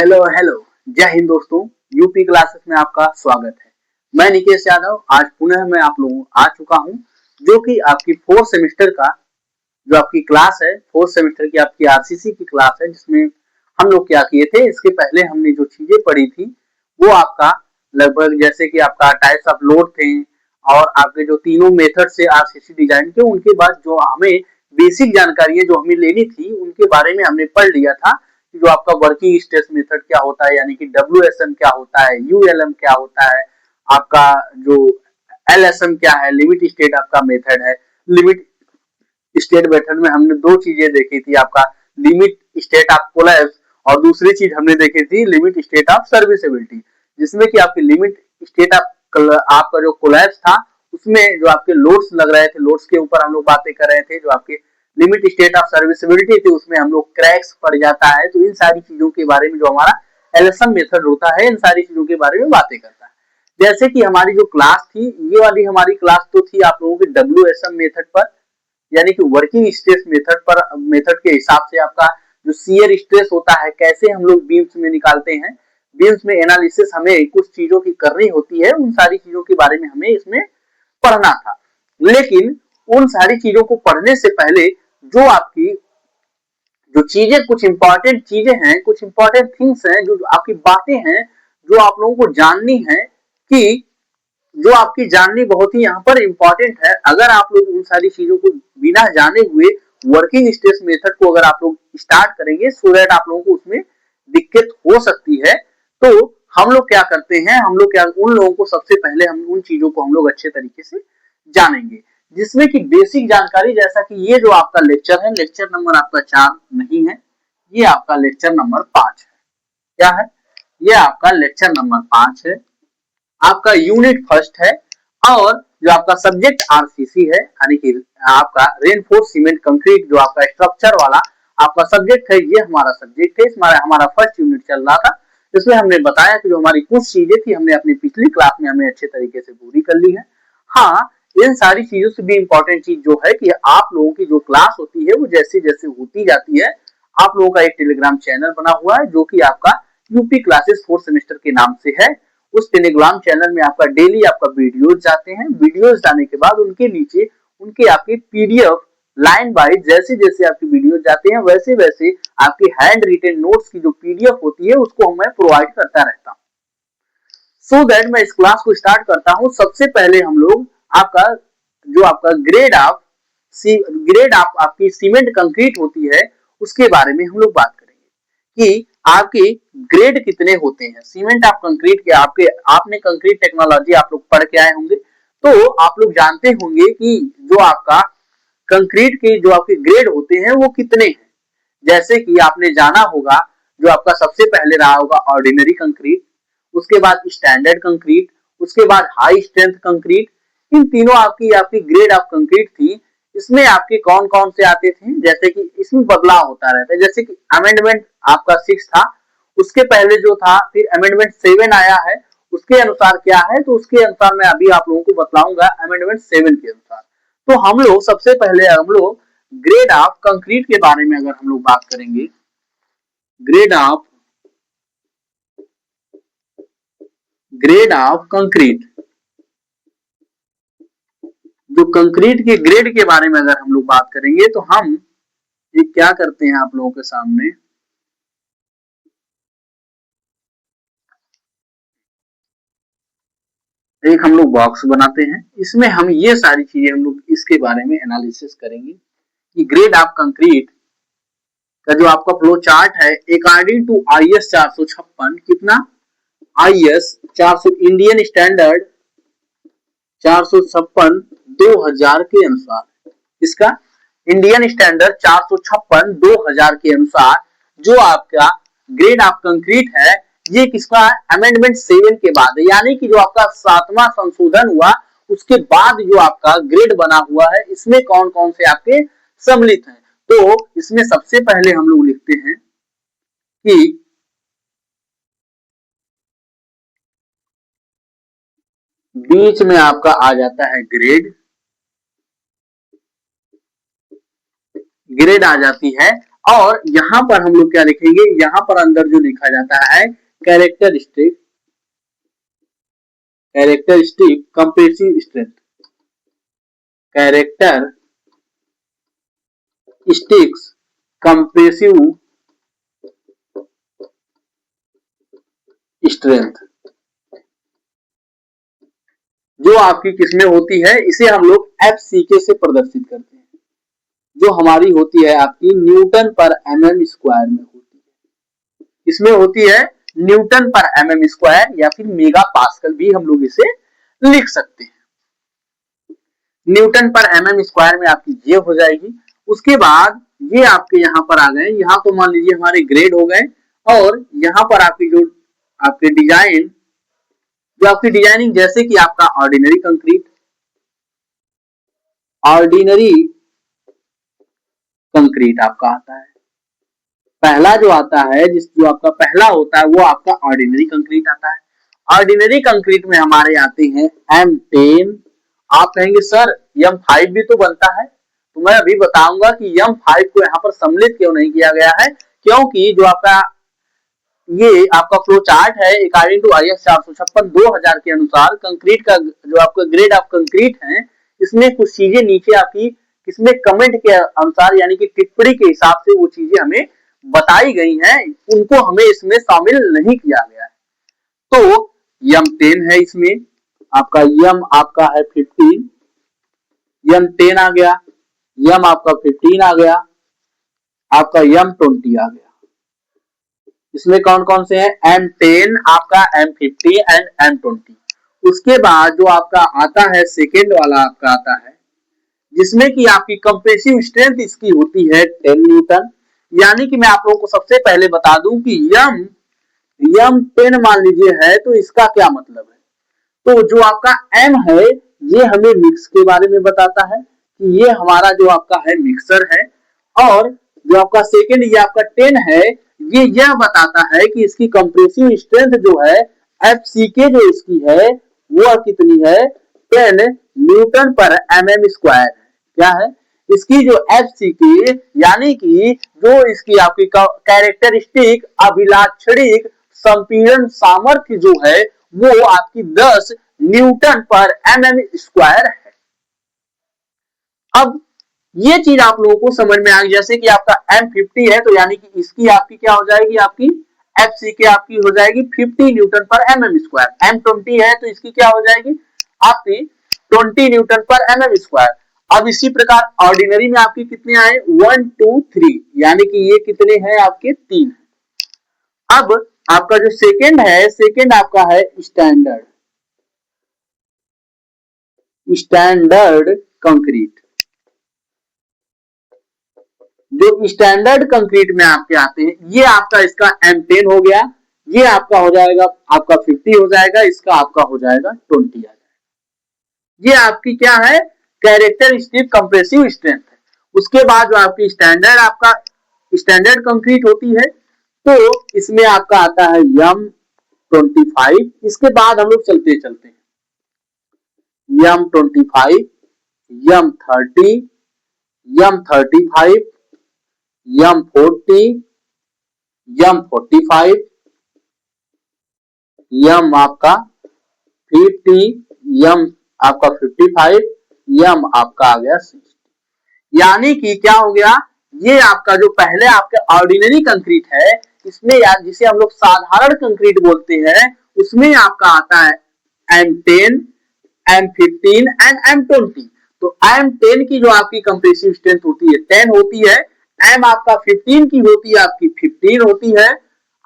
Hello hello, जय हिंद दोस्तों। UP classes में आपका स्वागत है। मैं निकेश यादव आज पुनः मैं आप लोगों आ चुका हूं, जो कि आपकी फोर्थ सेमेस्टर का जो आपकी क्लास है, फोर्थ सेमेस्टर की आपकी आरसीसी की क्लास है, जिसमें हम लोग क्या किए थे, इसके पहले हमने जो चीजें पढ़ी थी वो आपका लगभग जैसे कि आपका टाइप्स ऑफ लोड थे और आपके जो तीनों मेथड से आरसीसी डिजाइन के, उनके बाद जो हमें बेसिक जानकारी जो हमें लेनी थी उनके बारे में हमने पढ़ लिया था। जो आपका वर्किंग स्ट्रेस मेथड क्या होता है, यानी कि WSM क्या होता है, ULM क्या होता है, आपका जो LSM क्या है, लिमिट स्टेट आपका मेथड है। लिमिट स्टेट मेथड में हमने दो चीजें देखी थी, आपका लिमिट स्टेट ऑफ कोलैप्स और दूसरी चीज हमने देखी थी लिमिट स्टेट ऑफ सर्विसेबिलिटी, जिसमें कि आपकी लिमिट स्टेट ऑफ आपका जो कोलैप्स था उसमें जो आपके लोड्स लग रहे थे, लोड्स के ऊपर हम लोग बातें कर रहे थे। जो आपके लिमिट स्टेट ऑफ सर्विसेबिलिटी थी उसमें हम लोग क्रैक्स पड़ जाता है। तो इन सारी चीजों के बारे में जो हमारा एलएसएम मेथड होता है, इन सारी चीजों के बारे में बातें करता है। जैसे कि हमारी जो क्लास थी, ये वाली हमारी क्लास तो थी आप लोगों की WSM मेथड पर, यानी कि वर्किंग स्ट्रेस मेथड पर, मेथड के हिसाब से आपका जो शियर स्ट्रेस होता है कैसे हम लोग बीम्स में निकालते हैं, बीम्स में एनालिसिस हमें कुछ चीजों की करनी होती है, उन सारी चीजों के बारे में हमें इसमें पढ़ना था। लेकिन उन सारी चीजों को पढ़ने से पहले जो आपकी जो चीजें, कुछ इंपॉर्टेंट चीजें हैं, कुछ इंपॉर्टेंट थिंग्स हैं, जो आपकी बातें हैं जो आप लोगों को जाननी है, कि जो आपकी जाननी बहुत ही यहाँ पर इंपॉर्टेंट है। अगर आप लोग उन सारी चीजों को बिना जाने हुए वर्किंग स्ट्रेस मेथड को अगर आप लोग स्टार्ट करेंगे, सो दैट आप लोगों को उसमें दिक्कत हो सकती है। तो हम लोग क्या करते हैं, हम लोग क्या उन लोगों को सबसे पहले हम उन चीजों को हम लोग अच्छे तरीके से जानेंगे, जिसमें कि बेसिक जानकारी, जैसा कि ये जो आपका लेक्चर है, लेक्चर नंबर आपका 4 नहीं है, ये आपका लेक्चर नंबर 5 है। क्या है? ये आपका लेक्चर नंबर 5 है, आपका यूनिट फर्स्ट है, और जो आपका सब्जेक्ट आरसीसी है, यानी कि आपका रेनफोर्स सीमेंट कंक्रीट, जो आपका स्ट्रक्चर वाला आपका सब्जेक्ट है, ये हमारा सब्जेक्ट है। हमारा फर्स्ट यूनिट चल रहा था। इसमें हमने बताया कि जो हमारी कुछ चीजें थी हमने अपनी पिछली क्लास में हमने अच्छे तरीके से पूरी कर ली है। हाँ, इन सारी चीजों से भी इंपॉर्टेंट चीज जो है कि आप लोगों की जो क्लास होती है वो जैसे जैसे होती जाती है, आप लोगों का एक टेलीग्राम चैनल बना हुआ है जो कि आपका यूपी क्लासेस फोर्थ सेमेस्टर के नाम से है। उस टेलीग्राम चैनल में आपका डेली आपका वीडियोस जाते हैं। वीडियोस जाने के बाद उनके नीचे उनके आपकी PDF लाइन वाइज जैसे जैसे आपकी वीडियोस जाते हैं, वैसे वैसे आपकी हैंड रिटेन नोट्स की जो PDF होती है उसको मैं प्रोवाइड करता रहता हूँ। सो दैट मैं इस क्लास को स्टार्ट करता हूँ। सबसे पहले हम लोग आपका जो आपका ग्रेड ऑफ आपकी सीमेंट कंक्रीट होती है उसके बारे में हम लोग बात करेंगे कि आपके ग्रेड कितने होते हैं सीमेंट ऑफ कंक्रीट के। आपने कंक्रीट टेक्नोलॉजी आप लोग पढ़ के आए होंगे, तो आप लोग जानते होंगे कि जो आपका कंक्रीट के जो आपके ग्रेड होते हैं वो कितने हैं। जैसे कि आपने जाना होगा, जो आपका सबसे पहले रहा होगा ऑर्डिनरी कंक्रीट, उसके बाद स्टैंडर्ड कंक्रीट, उसके बाद हाई स्ट्रेंथ कंक्रीट। इन तीनों आपकी आपकी ग्रेड ऑफ कंक्रीट थी। इसमें आपके कौन कौन से आते थे, जैसे कि इसमें बदलाव होता रहता है। जैसे कि अमेंडमेंट आपका 6 था, उसके पहले जो था फिर अमेंडमेंट 7 आया है, उसके अनुसार क्या है, तो उसके अनुसार मैं अभी आप लोगों को बताऊंगा अमेंडमेंट 7 के अनुसार। तो हम लोग सबसे पहले हम लोग ग्रेड ऑफ कंक्रीट के बारे में अगर हम लोग बात करेंगे, ग्रेड ऑफ कंक्रीट, जो कंक्रीट के ग्रेड के बारे में अगर हम लोग बात करेंगे, तो हम ये क्या करते हैं आप लोगों के सामने, एक हम लोग बॉक्स बनाते हैं। इसमें हम ये सारी चीजें हम लोग इसके बारे में एनालिसिस करेंगे कि ग्रेड ऑफ कंक्रीट का जो आपका फ्लो चार्ट है अकॉर्डिंग टू IS 456, कितना IS 400 इंडियन स्टैंडर्ड 456 2000 के अनुसार, इसका इंडियन स्टैंडर्ड 456 2000 के अनुसार जो आपका ग्रेड ऑफ कंक्रीट है, ये किसका अमेंडमेंट 7 के बाद है, यानी कि जो आपका 7वां संशोधन हुआ उसके बाद जो आपका ग्रेड बना हुआ है, इसमें कौन कौन से आपके सम्मिलित हैं। तो इसमें सबसे पहले हम लोग लिखते हैं कि बीच में आपका आ जाता है ग्रेड आ जाती है और यहां पर हम लोग क्या लिखेंगे, यहां पर अंदर जो लिखा जाता है characteristic compressive strength, characteristics compressive strength, जो आपकी किसमें होती है, इसे हम लोग FCK से प्रदर्शित करते हैं, जो हमारी होती है आपकी न्यूटन पर mm स्क्वायर में होती है। इसमें होती है न्यूटन पर mm स्क्वायर या फिर मेगा पास्कल भी हम लोग इसे लिख सकते हैं। न्यूटन पर mm स्क्वायर में आपकी ये हो जाएगी। उसके बाद ये आपके यहाँ पर आ गए, यहाँ तो मान लीजिए हमारे ग्रेड हो गए, और यहाँ पर आपकी जो आपके डिजाइन, जो आपकी डिजाइनिंग जैसे कि आपका ऑर्डिनरी कंक्रीट आपका आता है। पहला जो आता है, जो आपका पहला होता है वो आपका ऑर्डिनरी कंक्रीट आता है। ऑर्डिनरी कंक्रीट में हमारे आते हैं M10। आप कहेंगे सर M5 भी तो बनता है, तो मैं अभी बताऊंगा कि M5 को यहाँ पर सम्मिलित क्यों नहीं किया गया है, क्योंकि जो आपका ये आपका फ्लो चार्ट है अकॉर्डिंग टू IS 456/2000 के अनुसार कंक्रीट का जो आपका ग्रेड ऑफ कंक्रीट है, इसमें कुछ चीजें नीचे आपकी इसमें कमेंट के अनुसार यानी कि टिप्पणी के हिसाब से वो चीजें हमें बताई गई हैं, उनको हमें इसमें शामिल नहीं किया गया है। तो M10 है, इसमें आपका M आपका है 15, M10 आ गया, M आपका 15 आ गया, आपका M20 आ गया। इसमें कौन कौन से हैं, M10 आपका, M50 एंड M20। उसके बाद जो आपका आता है सेकेंड वाला आपका आता है, जिसमें कि आपकी कंप्रेसिव स्ट्रेंथ इसकी होती है 10 न्यूटन। यानी कि मैं आप लोगों को सबसे पहले बता दूं कि M10 मान लीजिए है, तो इसका क्या मतलब है, तो जो आपका M है ये हमें मिक्स के बारे में बताता है कि ये हमारा जो आपका है मिक्सर है, और जो आपका सेकेंड ये आपका 10 है, ये यह बताता है कि इसकी कंप्रेसिव स्ट्रेंथ जो है FCK जो इसकी है वो कितनी है, 10 न्यूटन पर mm स्क्वायर है। क्या है इसकी जो FCK, यानी कि जो इसकी आपकी कैरेक्टरिस्टिक अभिलाक्षणिक संपीड़न सामर्थ्य जो है वो आपकी 10 न्यूटन पर mm स्क्वायर है। अब ये चीज आप लोगों को समझ में आ गई, जैसे कि आपका M50 है, तो यानी कि इसकी आपकी क्या हो जाएगी, आपकी FCK आपकी हो जाएगी 50 न्यूटन पर mm स्क्वायर। M20 है तो इसकी क्या हो जाएगी आपकी 20 न्यूटन पर mm स्क्वायर। अब इसी प्रकार ऑर्डिनरी में आपकी कितने आए, 1 2 3, यानी कि ये कितने हैं आपके 3। अब आपका जो सेकेंड है, सेकेंड आपका है स्टैंडर्ड कंक्रीट। जो स्टैंडर्ड कंक्रीट में आपके आते हैं, ये आपका इसका M10 हो गया, ये आपका हो जाएगा आपका 50 हो जाएगा, इसका आपका हो जाएगा 20 आ जाएगा। ये आपकी क्या है, कैरेक्टरिस्टिक कंप्रेसिव स्ट्रेंथ है। उसके बाद जो आपकी स्टैंडर्ड कंक्रीट होती है, तो इसमें आपका आता है M25। इसके बाद हम लोग चलते चलते हैं M25, M30, M35, M40, M45, M आपका 50, M आपका 55, M आपका आ गया 60। यानी कि क्या हो गया, ये आपका जो पहले आपके ऑर्डिनरी कंक्रीट है, इसमें यार जिसे हम लोग साधारण कंक्रीट बोलते हैं, उसमें आपका आता है M10, M15 एंड M20। तो M10 की जो आपकी कंप्रेसिव स्ट्रेंथ होती है 10 होती है, M आपका 15 की होती है आपकी 15 होती है,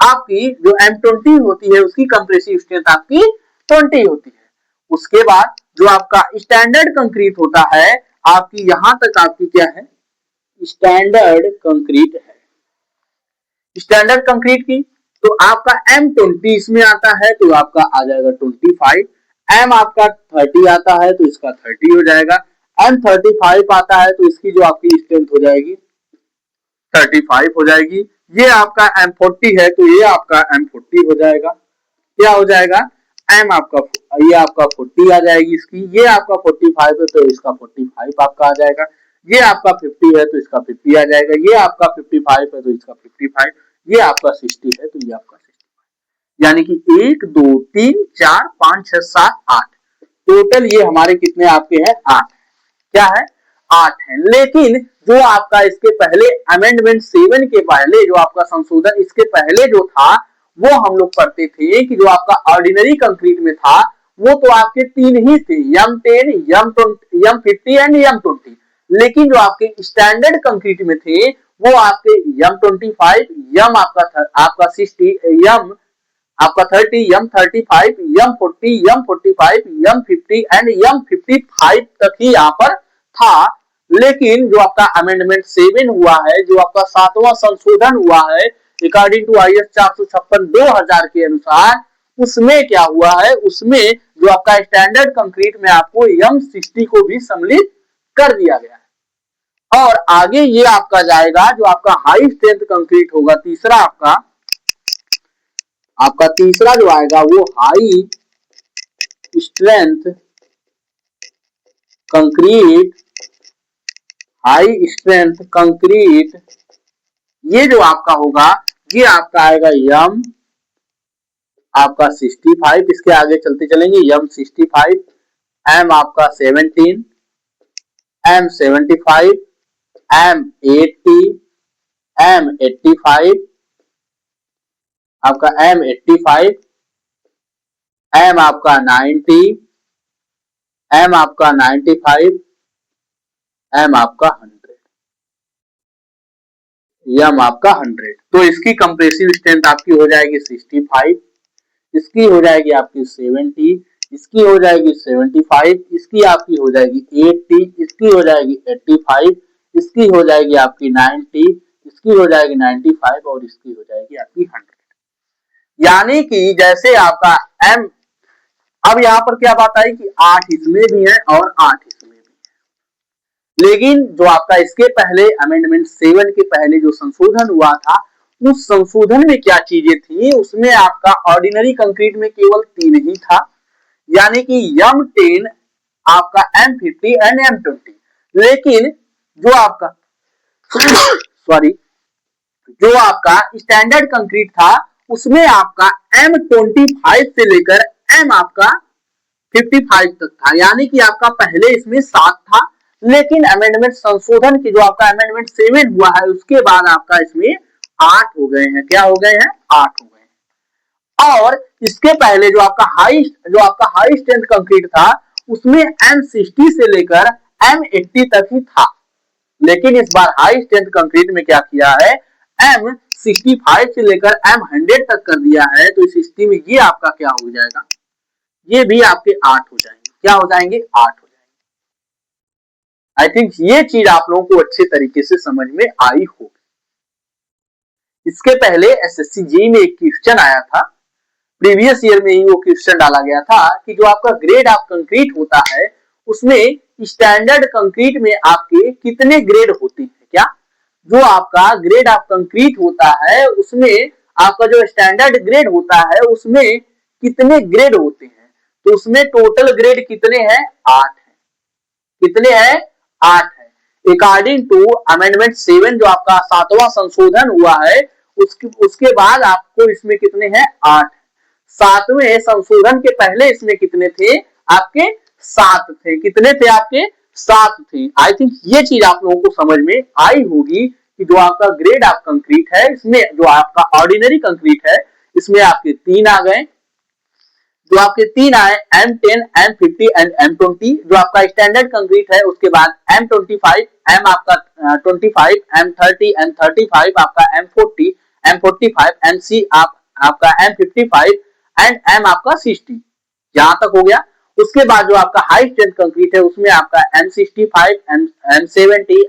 आपकी जो M20 होती है उसकी कंप्रेसिव स्ट्रेंथ आपकी 20 होती है। उसके बाद जो आपका स्टैंडर्ड कंक्रीट होता है, आपकी यहां तक आपकी क्या है, स्टैंडर्ड कंक्रीट है। स्टैंडर्ड कंक्रीट की तो आपका M20 इसमें आता है, तो आपका आ जाएगा 25। M आपका 30 आता है तो इसका 30 हो जाएगा। M35 आता है तो इसकी जो आपकी स्ट्रेंथ हो जाएगी 35 हो जाएगी। ये आपका M40 है तो ये आपका M40 हो जाएगा। क्या हो जाएगा, M आपका ये आपका 40 आ जाएगी इसकी, ये आपका 45 है तो इसका 45 आपका आ जाएगा। ये आपका 50 है तो इसका 50 आ जाएगा, ये आपका 55 है तो इसका 55, ये आपका 60 है तो ये आपका 60। यानी कि 1 2 3 4 5 6 7 8 टोटल ये हमारे कितने आपके हैं 8। क्या है 8 है। लेकिन जो आपका इसके पहले अमेंडमेंट 7 के पहले जो आपका संशोधन इसके पहले जो था वो हम लोग पढ़ते थे कि जो आपका ऑर्डिनरी कंक्रीट में था वो तो आपके 3 ही थे, M10 M20 M50 and M20। लेकिन जो आपके स्टैंडर्ड कंक्रीट में थे वो आपके M25 M आपका 60 M आपका 30 M35 M40 M45 M50 and M55 तक ही यहाँ पर था। लेकिन जो आपका अमेंडमेंट 7 हुआ है, जो आपका 7वां संशोधन हुआ है अकॉर्डिंग टू IS 456 2000 के अनुसार, उसमें क्या हुआ है, उसमें जो आपका स्टैंडर्ड कंक्रीट में आपको M60 को भी सम्मिलित कर दिया गया है। और आगे ये आपका जाएगा जो आपका हाई स्ट्रेंथ कंक्रीट होगा, तीसरा आपका तीसरा जो आएगा वो high strength concrete, high strength concrete ये जो आपका होगा ये आपका आएगा M आपका 65, इसके आगे चलते चलेंगे M65, M आपका 17, M75, M80, M85 आपका M85, M आपका 90, M आपका 95, M आपका 100, M आपका 100। तो इसकी कंप्रेसिव स्ट्रेंथ आपकी हो जाएगी 65, इसकी हो जाएगी आपकी 70, इसकी हो जाएगी 75, इसकी आपकी हो जाएगी 80, इसकी हो जाएगी 85, इसकी हो जाएगी आपकी 90, इसकी हो जाएगी 95 और इसकी हो जाएगी आपकी 100। यानी कि जैसे आपका M, अब यहाँ पर क्या बात आई कि 8 इसमें भी है और 8 इसमें भी है। लेकिन जो आपका इसके पहले अमेंडमेंट 7 के पहले जो संशोधन हुआ था उस संशोधन में क्या चीजें थी, उसमें आपका ऑर्डिनरी कंक्रीट में केवल 3 ही था, यानी कि M10 आपका M50 एंड M20। लेकिन जो आपका सॉरी जो आपका स्टैंडर्ड कंक्रीट था उसमें आपका M25 से लेकर M आपका 55 तक था, यानी कि आपका पहले इसमें 7 था। लेकिन अमेंडमेंट संशोधन की जो आपका अमेंडमेंट 7 हुआ है उसके बाद आपका इसमें 8 हो गए हैं। क्या हो गए हैं 8 हो गए हैं। और इसके पहले जो आपका हाई स्ट्रेंथ कंक्रीट था उसमें M60 से लेकर M80 तक ही था। लेकिन इस बार हाई स्ट्रेंथ कंक्रीट में क्या किया है, M65 से लेकर M100 तक कर दिया है। तो इस स्थिति में ये आपका क्या हो जाएगा, ये भी आपके 8 हो जाएंगे। क्या हो जाएंगे 8 हो जाएंगे। आई थिंक ये चीज आप लोगों को अच्छे तरीके से समझ में आई होगी। इसके पहले SSC JEE में एक क्वेश्चन आया था, प्रीवियस ईयर में ही वो क्वेश्चन डाला गया था कि जो आपका ग्रेड ऑफ कंक्रीट होता है उसमें स्टैंडर्ड कंक्रीट में आपके कितने ग्रेड होते हैं। क्या जो आपका ग्रेड ऑफ कंक्रीट होता है उसमें आपका जो स्टैंडर्ड ग्रेड होता है उसमें कितने ग्रेड होते हैं, तो उसमें टोटल ग्रेड कितने हैं 8 है। कितने हैं 8 है। अकॉर्डिंग टू अमेंडमेंट 7 जो आपका 7वां संशोधन हुआ है उसके बाद आपको इसमें कितने हैं 8। 7वें संशोधन के पहले इसमें कितने थे आपके 7 थे। कितने थे आपके 7 थे। आई थिंक ये चीज आप लोगों को समझ में आई होगी कि जो आपका ग्रेड ऑफ कंक्रीट है इसमें जो आपका ऑर्डिनरी कंक्रीट है इसमें आपके 3 आ गए। जो आपके 3 आए M10, M50 एंड M20। जो आपका स्टैंडर्ड कंक्रीट है उसके बाद M25, M आपका 25, M30, M35 आपका M40, M45, MC आपका M55 एंड M आपका 60। यहां तक हो गया। उसके बाद जो आपका हाई स्ट्रेंथ कंक्रीट है उसमें आपका M65, M70,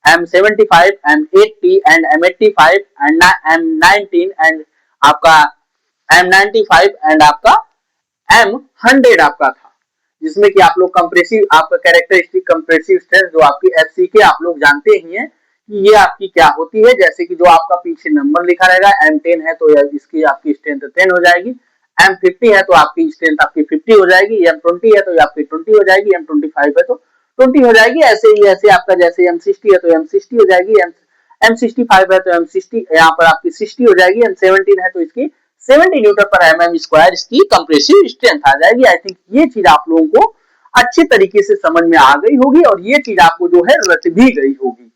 M75, M80 and M85 and M19 and आपका M95 एंड आपका M100 आपका था, जिसमें कि आप लोग कंप्रेसिव आपका कैरेक्टरिस्टिक कंप्रेसिव स्ट्रेंथ जो आपकी FCK आप लोग जानते ही हैं कि ये आपकी क्या होती है। जैसे कि जो आपका पीछे नंबर लिखा रहेगा M10 है तो इसकी आपकी स्ट्रेंथ 10 हो जाएगी, M50 है तो आपकी स्ट्रेंथ आपकी 50 हो जाएगी, M20 है तो आपकी 20 हो जाएगी, M25 है तो 20 हो जाएगी। ऐसे ही ऐसे आपका जैसे M60 है तो M60 हो जाएगी, M65 है तो M60 यहाँ पर आपकी 60 हो जाएगी, M17 है तो इसकी 70 न्यूटन पर mm स्क्वायर इसकी कंप्रेसिव स्ट्रेंथ आ जाएगी। आई थिंक ये चीज आप लोगों को अच्छे तरीके से समझ में आ गई होगी और ये चीज आपको जो है रट भी गई होगी।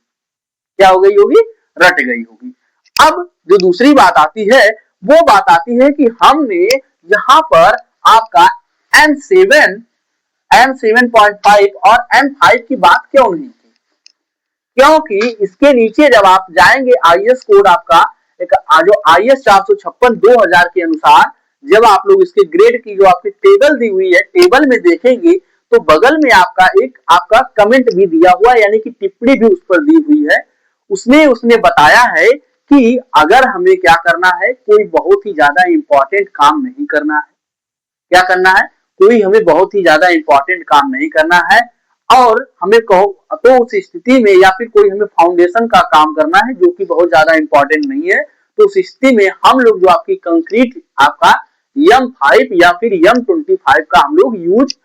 क्या हो गई होगी? रट गई होगी। अब जो दूसरी बात आती है वो बात आती है कि हमने यहाँ पर आपका M7.5 और M5 की बात क्यों नहीं की? क्योंकि इसके नीचे जब आप जाएंगे IS कोड आपका एक जो IS 456/2000 के अनुसार जब आप लोग इसके ग्रेड की जो आपकी टेबल दी हुई है, टेबल में देखेंगे तो बगल में आपका एक आपका कमेंट भी दिया हुआ है, यानी कि टिप्पणी भी उस पर दी हुई है। उसमें उसने बताया है कि अगर हमें क्या करना है, कोई बहुत ही ज्यादा इंपॉर्टेंट काम नहीं करना है। क्या करना है? कोई हमें बहुत ही ज्यादा इंपॉर्टेंट काम नहीं करना है और हमें कहो तो उस स्थिति में या फिर कोई हमें फाउंडेशन का काम करना है जो कि बहुत ज्यादा इंपॉर्टेंट नहीं है, तो उस स्थिति में हम लोग जो आपकी कंक्रीट आपका M5 या फिर M25 का हम लोग यूज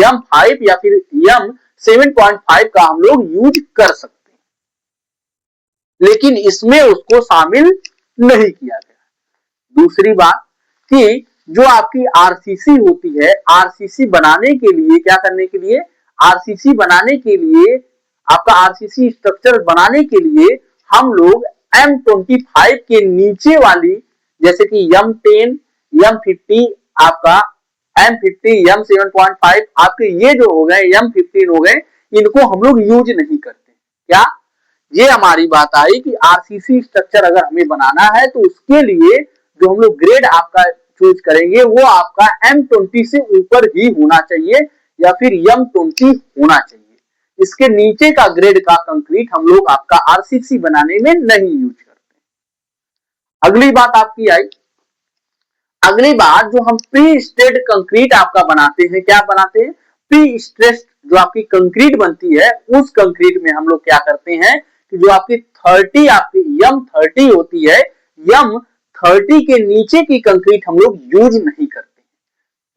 M5 या फिर M7.5 का हम लोग यूज कर सकते हैं, लेकिन इसमें उसको शामिल नहीं किया गया। दूसरी बात कि जो आपकी आरसीसी होती है, आरसीसी बनाने के लिए क्या करने के लिए, आरसीसी बनाने के लिए आपका आरसीसी स्ट्रक्चर बनाने के लिए हम लोग M25 के नीचे वाली जैसे कि M10, M50 आपका M50, M7.5 आपके ये जो हो गए M15 हो गए, इनको हम लोग यूज नहीं करते। क्या ये हमारी बात आई कि आरसीसी स्ट्रक्चर अगर हमें बनाना है तो उसके लिए जो हम लोग ग्रेड आपका चूज करेंगे वो आपका M20 से ऊपर ही होना चाहिए या फिर M20 होना चाहिए। इसके नीचे का ग्रेड का कंक्रीट हम लोग आपका आरसीसी बनाने में नहीं यूज करते। अगली बात आपकी आई, अगली बात जो हम प्री स्ट्रेस्ड कंक्रीट आपका बनाते हैं, क्या बनाते हैं? प्री स्ट्रेस्ड जो आपकी कंक्रीट बनती है उस कंक्रीट में हम लोग क्या करते हैं कि जो आपकी 30 आपकी M30 होती है, M30 के नीचे की कंक्रीट हम लोग यूज नहीं करते।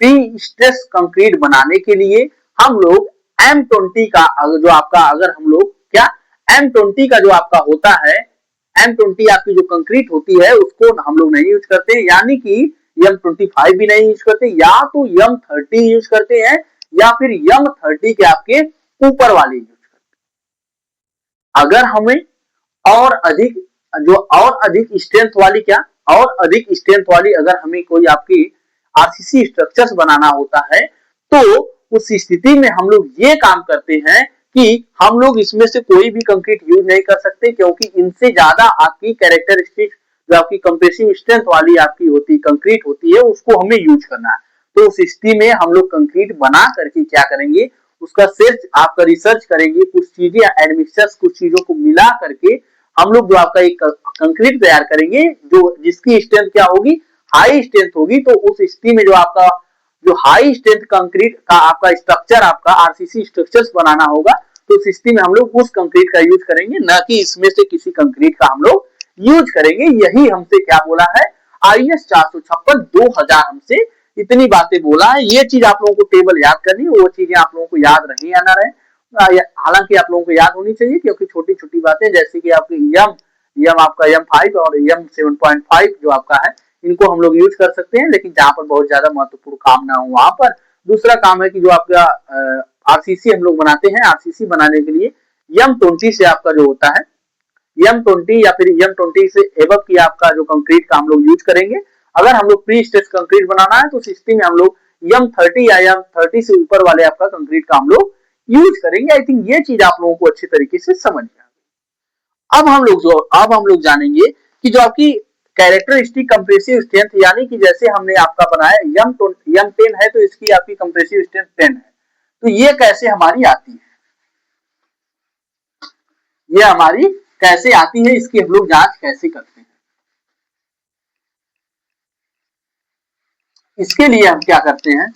प्री स्ट्रेस कंक्रीट बनाने के लिए हम लोग M20 का जो आपका अगर हम लोग क्या M20 का जो आपका होता है, M20 आपकी जो कंक्रीट होती है उसको हम लोग नहीं यूज करते, यानी कि M25 भी नहीं यूज करते, या तो M30 यूज करते हैं या फिर M30 के आपके ऊपर वाले यूज करते हैं। अगर हमें और अधिक स्ट्रेंथ वाली क्या और अधिक स्ट्रेंथ वाली अगर हमें कोई आपकी आरसीसी स्ट्रक्चर्स बनाना होता है तो उस स्थिति में हम लोग ये काम करते हैं कि हम लोग इसमें से कोई भी कंक्रीट यूज नहीं कर सकते, क्योंकि इनसे ज्यादा आपकी कैरेक्टरिस्टिक जो आपकी कंप्रेसिव स्ट्रेंथ वाली आपकी होती कंक्रीट होती है उसको हमें यूज करना है। तो उस स्थिति में हम लोग कंक्रीट बना करके क्या करेंगे, उसका सर्च आपका रिसर्च करेंगे, कुछ चीजें एडमिक्सर्स कुछ चीजों को मिला करके हम लोग जो आपका एक कंक्रीट तैयार करेंगे जो जिसकी स्ट्रेंथ क्या होगी, हाई स्ट्रेंथ होगी। तो उस स्थिति में जो आपका जो हाई स्ट्रेंथ कंक्रीट का आपका स्ट्रक्चर आपका आरसीसी स्ट्रक्चर्स बनाना होगा तो उस स्थिति में हम लोग उस कंक्रीट का यूज करेंगे, न कि इसमें से किसी कंक्रीट का हम लोग यूज करेंगे। यही हमसे क्या बोला है IS 456/2000 हमसे इतनी बातें बोला है। ये चीज आप लोगों को टेबल याद करनी है, वो चीजें आप लोगों को याद रहे या ना रहे, हालांकि आप लोगों को याद होनी चाहिए, क्योंकि छोटी छोटी बातें जैसे कि आपकी यम आपका M5 और M7.5 जो आपका है इनको हम लोग यूज कर सकते हैं, लेकिन जहां पर बहुत ज्यादा महत्वपूर्ण काम ना हो वहां पर। दूसरा काम है कि जो आपका आरसीसी हम लोग बनाते हैं, आरसीसी बनाने के लिए M20 से आपका जो होता है M20 या फिर M20 से एबव की आपका जो कंक्रीट का हम लोग यूज करेंगे। अगर हम लोग प्री स्ट्रेस कंक्रीट बनाना है तो उस स्थिति में हम लोग M30 या M30 से ऊपर वाले आपका कंक्रीट का हम लोग यूज करेंगे। आई थिंक ये चीज आप लोगों को अच्छे तरीके से समझ में आ गई। अब हम लोग जानेंगे कि जो आपकी कैरेक्टरिस्टिक कंप्रेसिव स्ट्रेंथ, यानी कि जैसे हमने आपका बनाया M10 है तो इसकी आपकी कंप्रेसिव स्ट्रेंथ 10 है, तो ये कैसे हमारी आती है, ये हमारी कैसे आती है, इसकी हम लोग जांच कैसे करते हैं। इसके लिए हम क्या करते हैं,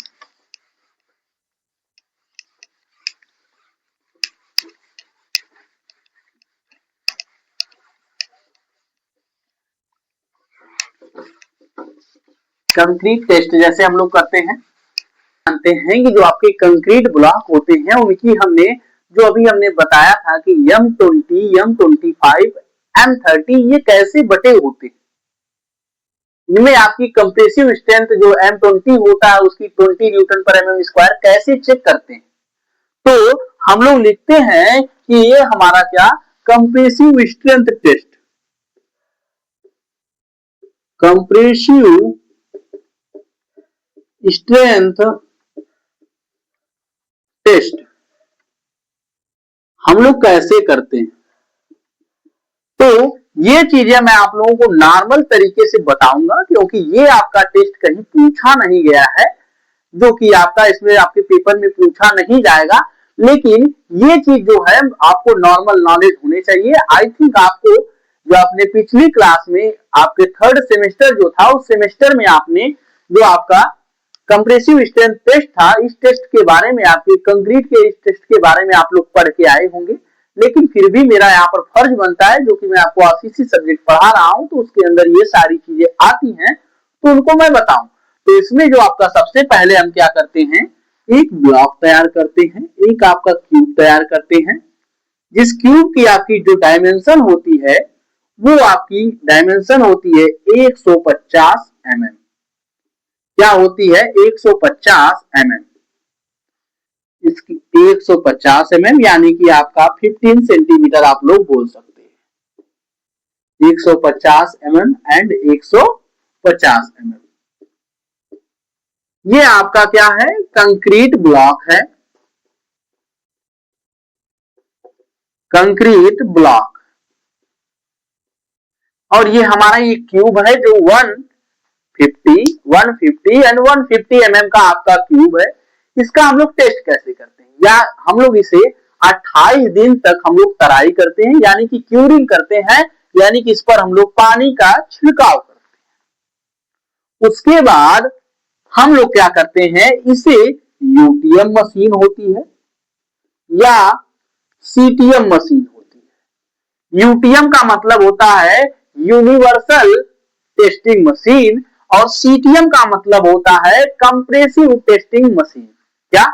कंक्रीट टेस्ट जैसे हम लोग करते हैं। जानते हैं कि जो आपके कंक्रीट ब्लॉक होते हैं उनकी हमने जो अभी हमने बताया था कि M20, M25, M30 ये कैसे बटे होते हैं। इनमें आपकी कंप्रेसिव स्ट्रेंथ जो M20 होता है उसकी 20 न्यूटन पर एमएम स्क्वायर कैसे चेक करते हैं। तो हम लोग लिखते हैं कि ये हमारा क्या compressive strength test, compressive strength test हम लोग कैसे करते हैं। तो ये चीजें मैं आप लोगों को नॉर्मल तरीके से बताऊंगा, क्योंकि ये आपका टेस्ट कहीं पूछा नहीं गया है, जो कि आपका इसमें आपके पेपर में पूछा नहीं जाएगा, लेकिन ये चीज जो है आपको नॉर्मल नॉलेज होनी चाहिए। आई थिंक आपको जो आपने पिछली क्लास में आपके थर्ड सेमेस्टर जो था उस सेमेस्टर में आपने जो आपका कंप्रेसिव स्ट्रेंथ टेस्ट था, इस टेस्ट के बारे में आपके कंक्रीट के इस टेस्ट के बारे में आप लोग पढ़ के आए होंगे, लेकिन फिर भी मेरा यहाँ पर फर्ज बनता है, जो कि मैं आपको आरसीसी सब्जेक्ट पढ़ा रहा हूं तो उसके अंदर ये सारी चीजें आती हैं तो उनको मैं बताऊं। तो इसमें जो आपका सबसे पहले हम क्या करते हैं, एक ब्लॉक तैयार करते हैं, एक आपका क्यूब तैयार करते हैं, जिस क्यूब की आपकी जो डायमेंशन होती है वो आपकी डायमेंशन होती है 150 mm। क्या होती है 150 mm, इसकी 150 mm यानी कि आपका 15 सेंटीमीटर आप लोग बोल सकते हैं। 150 mm एंड 150 mm ये आपका क्या है कंक्रीट ब्लॉक है, कंक्रीट ब्लॉक। और ये हमारा ये क्यूब है जो 150 एंड 150 mm का आपका क्यूब है। इसका हम लोग टेस्ट कैसे करते हैं, या हम लोग इसे 28 दिन तक हम लोग तराई करते हैं, यानी कि क्यूरिंग करते हैं, यानी कि इस पर हम लोग पानी का छिड़काव करते हैं। उसके बाद हम लोग क्या करते हैं, इसे यूटीएम मशीन होती है या सीटीएम मशीन होती है। यूटीएम का मतलब होता है यूनिवर्सल टेस्टिंग मशीन और सीटीएम का मतलब होता है कंप्रेसिव टेस्टिंग मशीन। क्या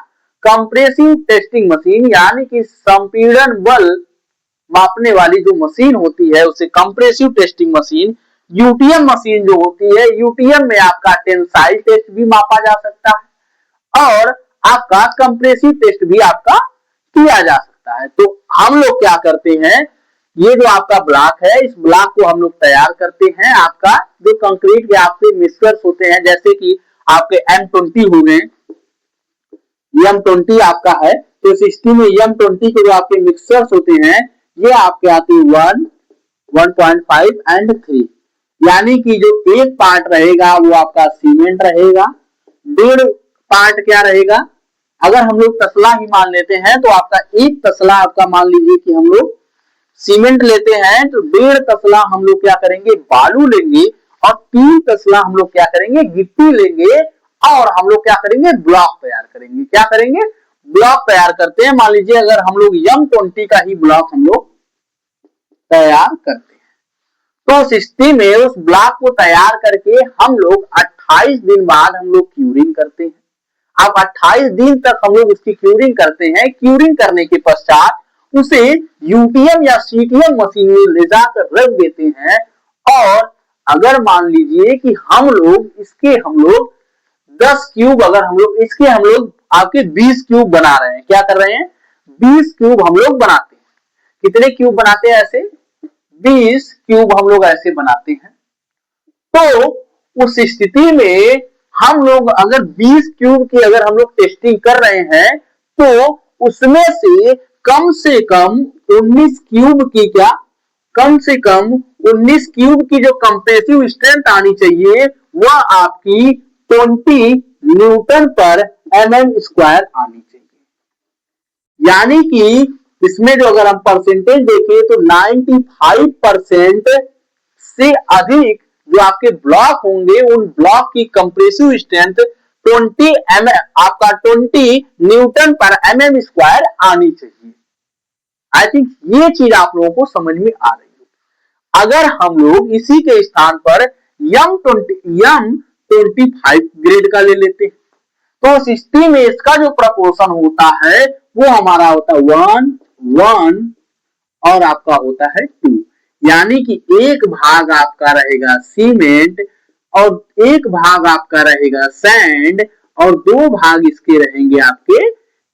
कंप्रेसिव टेस्टिंग मशीन, यानी कि संपीड़न बल मापने वाली जो मशीन होती है उसे compressive testing machine. UTM machine जो होती है, यूटीएम में आपका टेंसाइल टेस्ट भी मापा जा सकता है और आपका कंप्रेसिव टेस्ट भी आपका किया जा सकता है। तो हम लोग क्या करते हैं, ये जो आपका ब्लॉक है इस ब्लॉक को हम लोग तैयार करते हैं। आपका जो कंक्रीट के आपके मिक्सचर्स होते हैं, जैसे कि आपके M20 हो गए, M20 आपका है, तो इस स्थिति में M20 के जो आपके मिक्सचर्स होते हैं ये आपके आते हैं 1, 1.5 एंड 3, यानी कि जो एक पार्ट रहेगा वो आपका सीमेंट रहेगा, 1.5 पार्ट क्या रहेगा, अगर हम लोग तसला ही मान लेते हैं तो आपका एक तसला आपका मान लीजिए कि हम लोग सीमेंट लेते हैं तो 1.5 तसला हम लोग क्या करेंगे बालू लेंगे और 3 तसला हम लोग क्या करेंगे गिट्टी लेंगे और हम लोग क्या करेंगे ब्लॉक तैयार करेंगे। क्या करेंगे ब्लॉक तैयार करते हैं। मान लीजिए अगर हम लोग M20 का ही ब्लॉक हम लोग तैयार करते हैं तो उस स्थिति में उस ब्लॉक को तैयार करके हम लोग 28 दिन बाद हम लोग क्यूरिंग करते हैं। अब 28 दिन तक हम लोग उसकी क्यूरिंग करते हैं। क्यूरिंग करने के पश्चात उसे यूटीएम या सीटीएम मशीन में ले जाकर रख देते हैं और अगर मान लीजिए कि हम लोग 10 क्यूब, अगर हम लोग इसके हम लोग आपके 20 क्यूब बना रहे हैं, क्या कर रहे हैं 20 क्यूब हम लोग बनाते हैं। कितने क्यूब बनाते हैं ऐसे 20 क्यूब हम लोग ऐसे बनाते हैं। तो उस स्थिति में हम लोग अगर 20 क्यूब की अगर हम लोग टेस्टिंग कर रहे हैं तो उसमें से कम 19 क्यूब की क्या कम से कम 19 क्यूब की जो कंप्रेसिव स्ट्रेंथ आनी चाहिए वह आपकी 20 न्यूटन पर एमएम स्क्वायर आनी चाहिए। यानी कि इसमें जो अगर हम परसेंटेज देखें तो 95% से अधिक जो आपके ब्लॉक होंगे उन ब्लॉक की कंप्रेसिव स्ट्रेंथ 20 न्यूटन पर एमएम स्क्वायर आनी चाहिए। आई थिंक ये चीज आप लोगों को समझ में आ रही है। अगर हम लोग इसी के स्थान पर M25 ग्रेड का ले लेते हैं तो उस स्थिति में इसका जो प्रपोर्शन होता है वो हमारा होता है 1 1 और आपका होता है 2, यानी कि एक भाग आपका रहेगा सीमेंट और एक भाग आपका रहेगा सैंड और दो भाग इसके रहेंगे आपके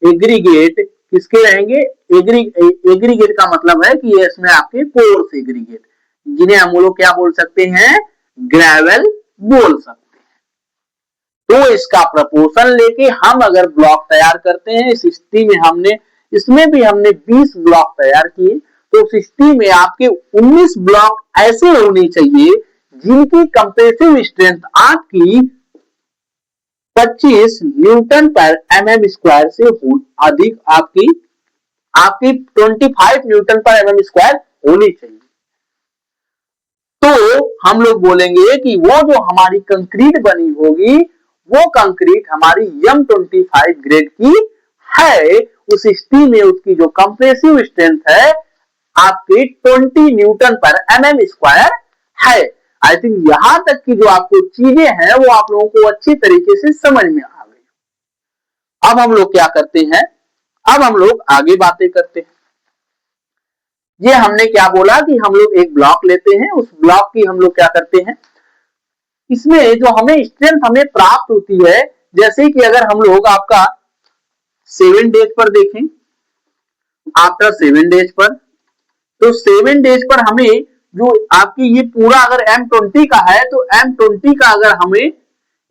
एग्रीगेट। किसके रहेंगे? एग्रीगेट का मतलब है कि ये इसमें आपके पोर्स एग्रीगेट, जिन्हें हम लोग क्या बोल सकते हैं? ग्रेवल बोल सकते हैं। तो इसका प्रपोर्शन लेके हम अगर ब्लॉक तैयार करते हैं, इस स्थिति में हमने इसमें भी हमने 20 ब्लॉक तैयार किए, तो उस स्थिति में आपके 19 ब्लॉक ऐसे होने चाहिए जिनकी कंप्रेसिव स्ट्रेंथ आपकी 25 न्यूटन पर एमएम स्क्वायर से अधिक आपकी 25 न्यूटन पर एमएम स्क्वायर होनी चाहिए। तो हम लोग बोलेंगे कि वो जो हमारी कंक्रीट बनी होगी वो कंक्रीट हमारी M25 ग्रेड की है। उस स्थिति में उसकी जो कंप्रेसिव स्ट्रेंथ है आपकी 20 न्यूटन पर एमएम स्क्वायर है। आई थिंक यहां तक की जो आपको चीजें हैं वो आप लोगों को अच्छी तरीके से समझ में आ गई। अब हम लोग क्या करते हैं? अब हम लोग आगे बातें करते हैं। ये हमने क्या बोला कि हम लोग एक ब्लॉक लेते हैं, उस ब्लॉक की हम लोग क्या करते हैं, इसमें जो हमें स्ट्रेंथ हमें प्राप्त होती है, जैसे कि अगर हम लोग आपका 7 डेज पर देखें, आफ्टर 7 डेज पर, तो 7 डेज पर हमें जो आपकी ये पूरा अगर M20 का है तो M20 का अगर हमें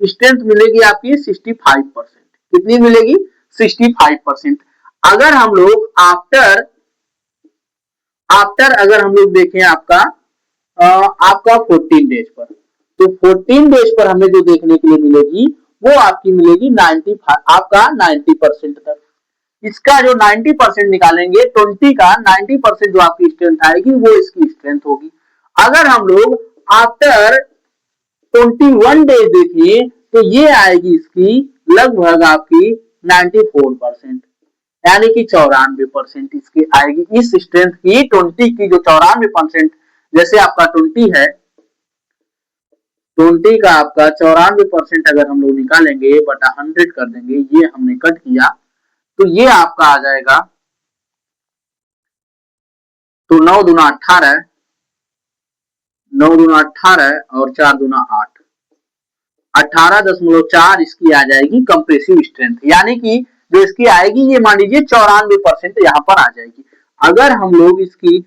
स्ट्रेंथ मिलेगी आपकी 65%। कितनी मिलेगी? 65%। अगर हम लोग आफ्टर अगर हम लोग देखें आपका 14 डेज पर, तो 14 डेज पर हमें जो देखने के लिए मिलेगी वो आपकी मिलेगी 90% तक। इसका जो 90% निकालेंगे 20 का 90% जो आपकी स्ट्रेंथ आएगी वो इसकी स्ट्रेंथ होगी। अगर हम लोग आफ्टर 21 डेज देखें तो ये आएगी इसकी लगभग आपकी 94%, यानी कि 94% इसकी आएगी। इस स्ट्रेंथ की 20 की जो 94%, जैसे आपका 20 है, 20 का आपका 94% अगर हम लोग निकालेंगे बटा 100 कर देंगे, ये हमने कट किया, तो ये आपका आ जाएगा, तो 9 दूना 18, 9 दूना 18 और 4 दूना 8, 18.4 इसकी आ जाएगी कंप्रेसिव स्ट्रेंथ, यानी कि जो इसकी आएगी ये मान लीजिए 94% यहाँ पर आ जाएगी। अगर हम लोग इसकी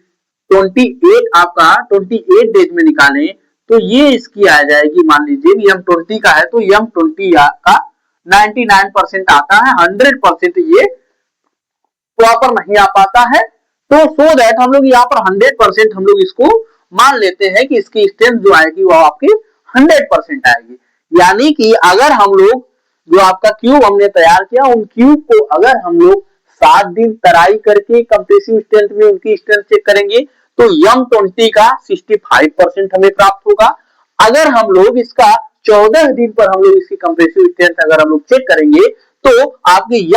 28 डेज में निकालें तो ये इसकी आ जाएगी, मान लीजिए M20 का है तो M20 का 99% आता है, 100% ये प्रॉपर नहीं आ पाता है। तो सो दैट हम लोग यहाँ पर 100% हम लोग इसको मान लेते हैं कि इसकी स्ट्रेंथ जो आएगी वो आपकी 100% आएगी। यानी कि अगर हम लोग जो आपका क्यूब हमने तैयार किया, उन क्यूब को अगर हम लोग 7 दिन तराई करके कंप्रेसिव स्ट्रेंथ में उनकी स्ट्रेंथ चेक करेंगे तो M20 का 65% हमें प्राप्त होगा। अगर हम लोग इसका 14 दिन पर हम लोग इसकी कंप्रेसिव स्ट्रेंथ अगर हम लोग चेक करेंगे तो आपकी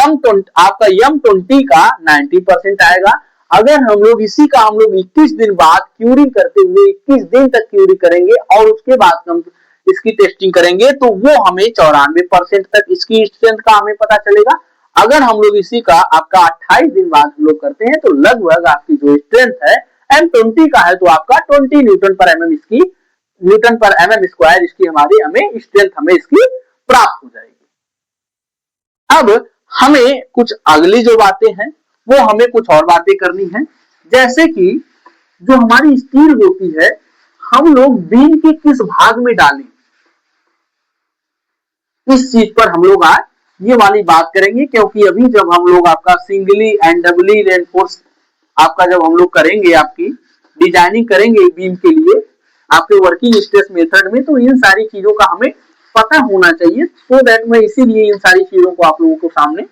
M20 का 90% आएगा। अगर हम लोग इसी का हम लोग 21 दिन बाद क्यूरिंग करते हुए 21 दिन तक क्यूरिंग करेंगे और उसके बाद हम इसकी टेस्टिंग करेंगे तो वो हमें 94% तक इसकी स्ट्रेंथ का हमें पता चलेगा। अगर हम लोग इसी का आपका 28 दिन बाद हम लोग करते हैं तो लगभग आपकी जो स्ट्रेंथ है M20 का है तो आपका 20 न्यूटन पर एमएम इसकी न्यूटन पर एमएम स्क्वायर इसकी हमारी हमें स्ट्रेंथ हमें इसकी प्राप्त हो जाएगी। अब हमें कुछ अगली जो बातें हैं वो हमें कुछ और बातें करनी है, जैसे कि जो हमारी स्टील होती है हम लोग बीम के किस भाग में डालें, इस चीज पर हम लोग आज ये वाली बात करेंगे। क्योंकि अभी जब हम लोग आपका सिंगली एंड डबली रेनफोर्स आपका जब हम लोग करेंगे, आपकी डिजाइनिंग करेंगे बीम के लिए आपके वर्किंग स्ट्रेस मेथड में, तो इन सारी चीजों का हमें पता होना चाहिए। सो दैट मैं इसीलिए इन सारी चीजों को आप लोगों को सामने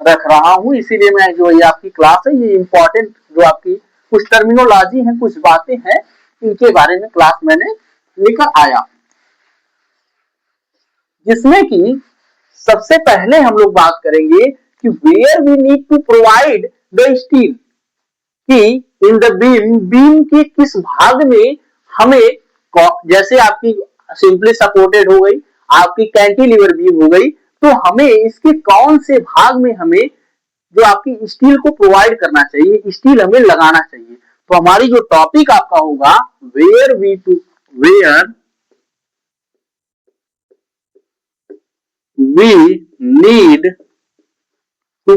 रख रहा हूं। इसीलिए मैं जो ये आपकी क्लास है ये इंपॉर्टेंट जो आपकी कुछ टर्मिनोलॉजी है, कुछ बातें हैं, इनके बारे में क्लास मैंने लेकर आया, जिसमें कि सबसे पहले हम लोग बात करेंगे कि where we need to provide the steel, कि इन द बीम के किस भाग में हमें, जैसे आपकी सिंपली सपोर्टेड हो गई, आपकी कैंटिलीवर बीम हो गई, तो हमें इसके कौन से भाग में हमें जो आपकी स्टील को प्रोवाइड करना चाहिए, स्टील हमें लगाना चाहिए। तो हमारी जो टॉपिक आपका होगा where we need to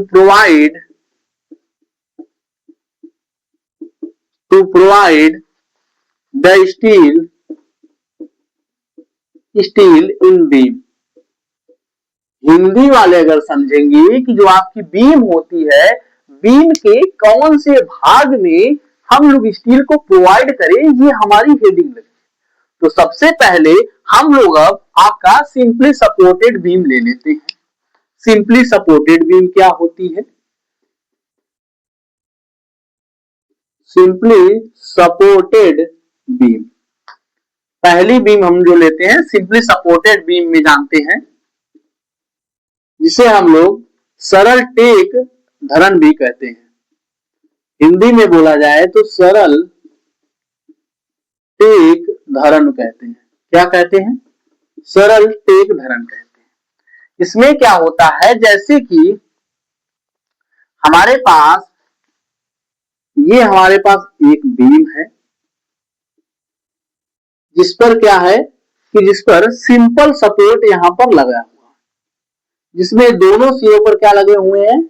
provide the steel in beam. Hindi वाले अगर समझेंगे कि जो आपकी बीम होती है, बीम के कौन से भाग में हम लोग स्टील को प्रोवाइड करें, ये हमारी हेडिंग लगी। तो सबसे पहले हम लोग अब आपका सिंपली सपोर्टेड बीम ले लेते हैं। सिंपली सपोर्टेड बीम क्या होती है? सिंपली सपोर्टेड बीम, पहली बीम हम जो लेते हैं सिंपली सपोर्टेड बीम में जानते हैं, जिसे हम लोग सरल टेक धरन भी कहते हैं। हिंदी में बोला जाए तो सरल टेक धरन कहते हैं। क्या कहते हैं? सरल टेक धरन कहते हैं। इसमें क्या होता है, जैसे कि हमारे पास एक बीम है, जिस पर क्या है कि जिस पर सिंपल सपोर्ट यहां पर लगा हुआ है, जिसमें दोनों सिरों पर क्या लगे हुए हैं?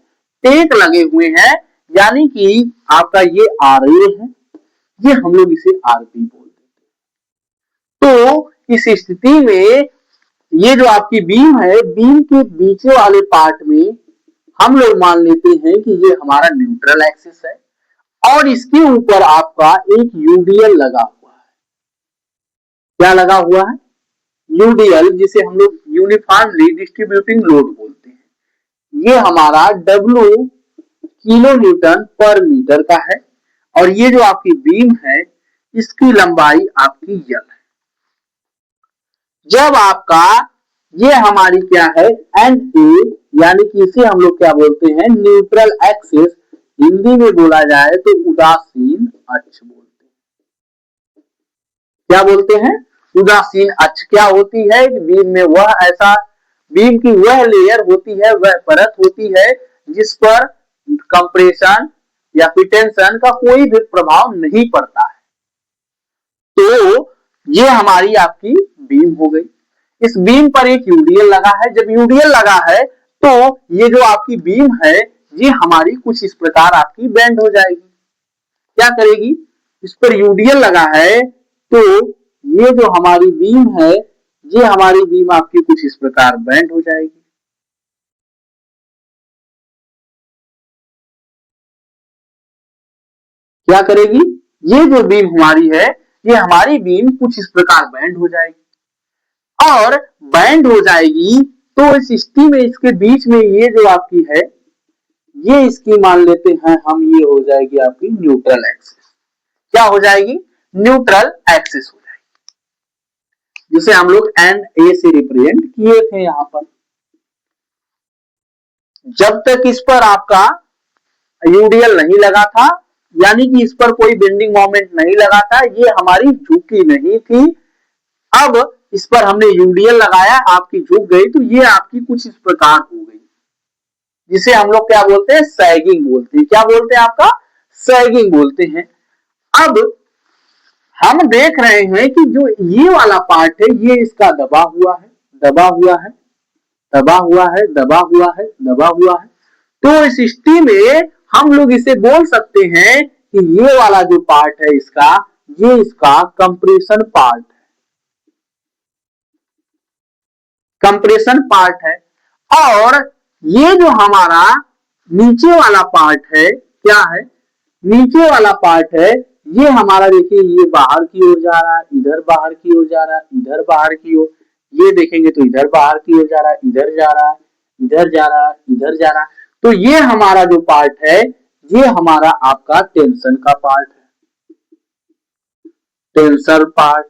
टेक लगे हुए हैं। यानी कि आपका ये आर ए है, ये हम लोग इसे आरबी बोल देते हैं। तो इस स्थिति में ये जो आपकी बीम है, बीम के बीच वाले पार्ट में हम लोग मान लेते हैं कि ये हमारा न्यूट्रल एक्सिस है और इसके ऊपर आपका एक यूडीएल लगा हुआ है। क्या लगा हुआ है? यूडीएल, जिसे हम लोग यूनिफॉर्मली डिस्ट्रीब्यूटिंग लोड बोलते हैं। ये हमारा डब्ल्यू किलो न्यूटन पर मीटर का है और ये जो आपकी बीम है, इसकी लंबाई आपकी यल है। जब आपका ये हमारी क्या है एंड ए, यानी कि इसे हम लोग क्या बोलते हैं? Neutral axis. हिंदी में बोला जाए तो उदासीन अक्ष बोलते हैं। क्या बोलते हैं? उदासीन अक्ष। क्या होती है? बीम में बीम की वह लेयर होती है, वह परत होती है जिस पर कंप्रेशन या फिर टेंशन का कोई भी प्रभाव नहीं पड़ता है। तो ये हमारी आपकी बीम हो गई। इस बीम पर एक यूडीएल लगा है। जब यूडीएल लगा है तो ये जो आपकी बीम है, ये हमारी कुछ इस प्रकार आपकी बेंड हो जाएगी। क्या करेगी? इस पर यूडीएल लगा है तो ये जो हमारी बीम है, ये हमारी बीम आपकी कुछ इस प्रकार बेंड हो जाएगी। क्या करेगी? ये जो बीम हमारी है, ये हमारी बीम कुछ इस प्रकार बेंड हो जाएगी। और बेंड हो जाएगी तो इस स्थिति में इसके बीच में ये जो आपकी है, ये इसकी मान लेते हैं हम, ये हो जाएगी आपकी न्यूट्रल एक्सिस। क्या हो जाएगी? न्यूट्रल एक्सिस हो जाएगी, जिसे हम लोग एन ए से रिप्रेजेंट किए थे यहां पर। जब तक इस पर आपका यूडीएल नहीं लगा था, यानी कि इस पर कोई बेंडिंग मोमेंट नहीं लगा था, ये हमारी झुकी नहीं थी। अब इस पर हमने यूडीएल लगाया, आपकी झुक गई, तो ये आपकी कुछ इस प्रकार हो गई, जिसे हम लोग क्या बोलते हैं? सैगिंग बोलते हैं। क्या बोलते हैं? आपका सैगिंग बोलते हैं। अब हम देख रहे हैं कि जो ये वाला पार्ट है, ये इसका दबा हुआ है, दबा हुआ है, दबा हुआ है, दबा हुआ है, दबा हुआ है। तो इस स्थिति में हम लोग इसे बोल सकते हैं कि ये वाला जो पार्ट है इसका, ये इसका कंप्रेशन पार्ट है, कंप्रेशन पार्ट है। और ये जो हमारा नीचे वाला पार्ट है, क्या है? नीचे वाला पार्ट है, ये हमारा देखिए, ये बाहर की ओर जा रहा है, इधर बाहर की ओर जा रहा है, इधर बाहर की ओर, ये देखेंगे तो इधर बाहर की ओर जा रहा है, इधर जा रहा है, इधर जा रहा है, इधर जा रहा है। तो ये हमारा जो पार्ट है, ये हमारा आपका टेंशन का पार्ट है, टेंसर पार्ट,